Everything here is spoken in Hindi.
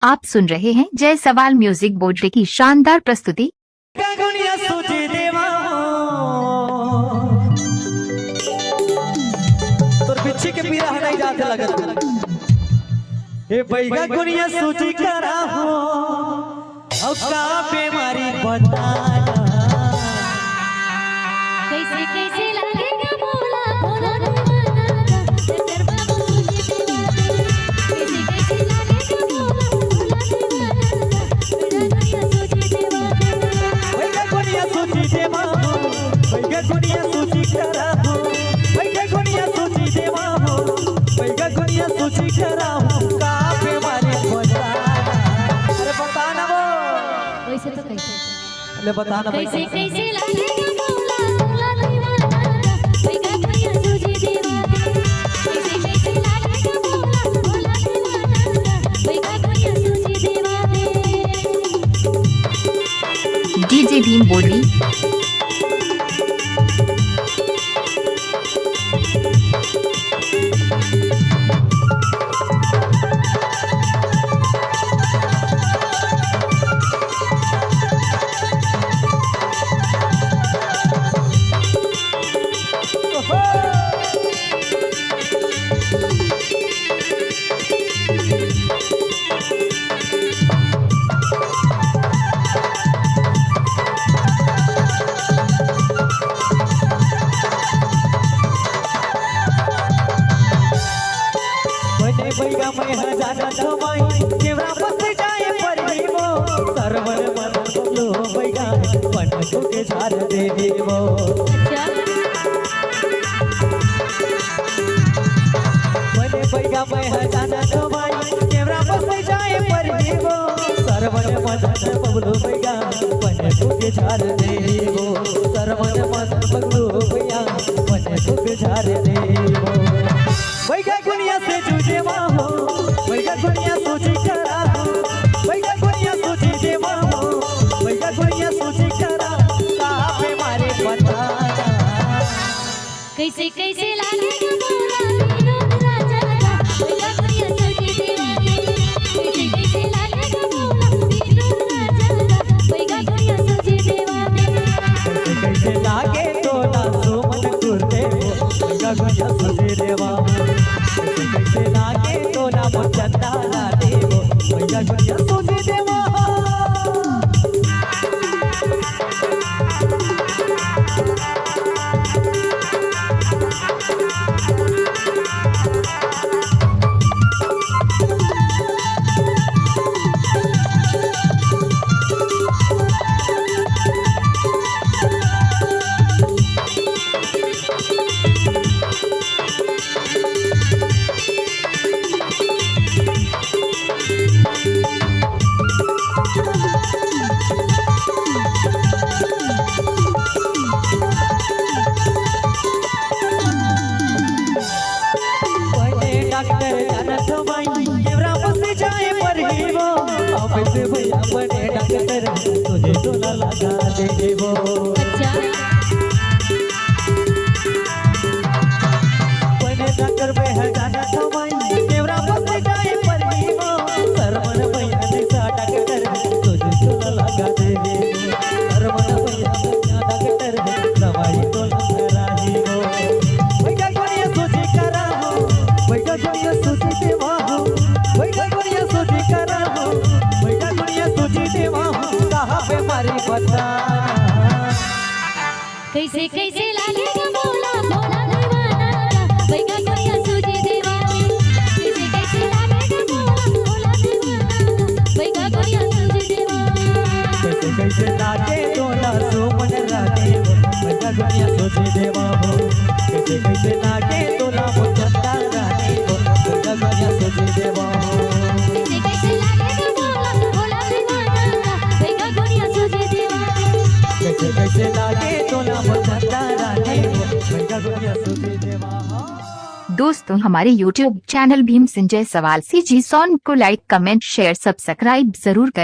आप सुन रहे हैं जय सवाल म्यूजिक बोर्ड की शानदार प्रस्तुति। पीछे के पीरा हटाई जाते लगत हे बैगा गुनिया सूची करा हो अब का बीमारी बता कैसे कैसे लगेगा बोला बोला दीवाना तेरे बाबू मुझे कैसे कैसे लगेगा बोला बोला दीवाना मेरा दुनिया सोचे दीवाना बैगा गुनिया सूची करा हो बैगा गुनिया सूची देवा हो बैगा गुनिया सूची करा हो का बीमारी बता अरे बता ना वो वैसे तो कैसे ले बता ना कैसे कैसे लगेगा बोला बोला दीवाना बैगा गुनिया सोचे दीवाना कैसे कैसे लगेगा बोला बोला दीवाना बैगा गुनिया सोचे दीवाना। डीजे भीम बोली बैगा मैं हजार जमाई केवरा बस जाए परिवो सरवर मन लो बैगा पन के झार दे देवो बने बैगा मैं हजार जमाई केवरा बस जाए परिवो सरवर मन बबलू बैगा पन के झार दे देवो सरवर मन बबलू बैगा पन के झार देवो बैगा गुनिया से जुझेवा हो बैगा गुनिया सोची करा हो बैगा गुनिया सोची देवा हो बैगा गुनिया सोची करा कहाँ पे मारे बता कैसे कैसे लगेगा बोला विनोद राजा बैगा गुनिया सोचे दीवाना कैसे कैसे लगेगा बोला विनोद राजा बैगा गुनिया सोचे दीवाना। कैसे लागे तो ना सुमन कुर्ते बैगा गुनिया सोची देवा कैसे लागे तो ना मुचंदा ना देवो बैगा गुनिया सोची देवा डॉक्टर जानत भाई केवरा बस जाए परिवो अब से भैया बने डॉक्टर तुझे तो ना लगा देवो अच्छा बने डॉक्टर भैया जानत भाई केवरा बस जाए परिवो सरमन भैया ने सा डॉक्टर तुझे तो ना लगा देवो सरमन भैया ने डॉक्टर दवाई तो लगा देवो भैया गुनिया सोची करा हो भैया गुनिया सोची देवा हो भैया गुनिया सोची करा हो भैया गुनिया सोची देवा हो कहाँ पे मारी बता कैसे कैसे लगेगा बोला बोला दीवाना बैगा गुनिया सोचे दीवाना कैसे कैसे लगेगा बोला बोला दीवाना बैगा गुनिया सोचे दीवाना। कैसे कैसे लागे तो ना सुमन रागे भैया गुनिया सोची देवा हो कैसे कैसे लागे तो ना मुचंदा रागे भैया गुनिया सोची देवा हो कैसे कैसे लगेगा बोला बोला दीवाना बैगा गुनिया सोचे दीवाना कैसे कैसे लागे तो ना मुचंदा रागे भैया गुनिया सोची देवा हो। दोस्तों हमारे YouTube चैनल भीम संजय सवाल CG सॉन्ग को लाइक कमेंट शेयर सब्सक्राइब जरूर करें।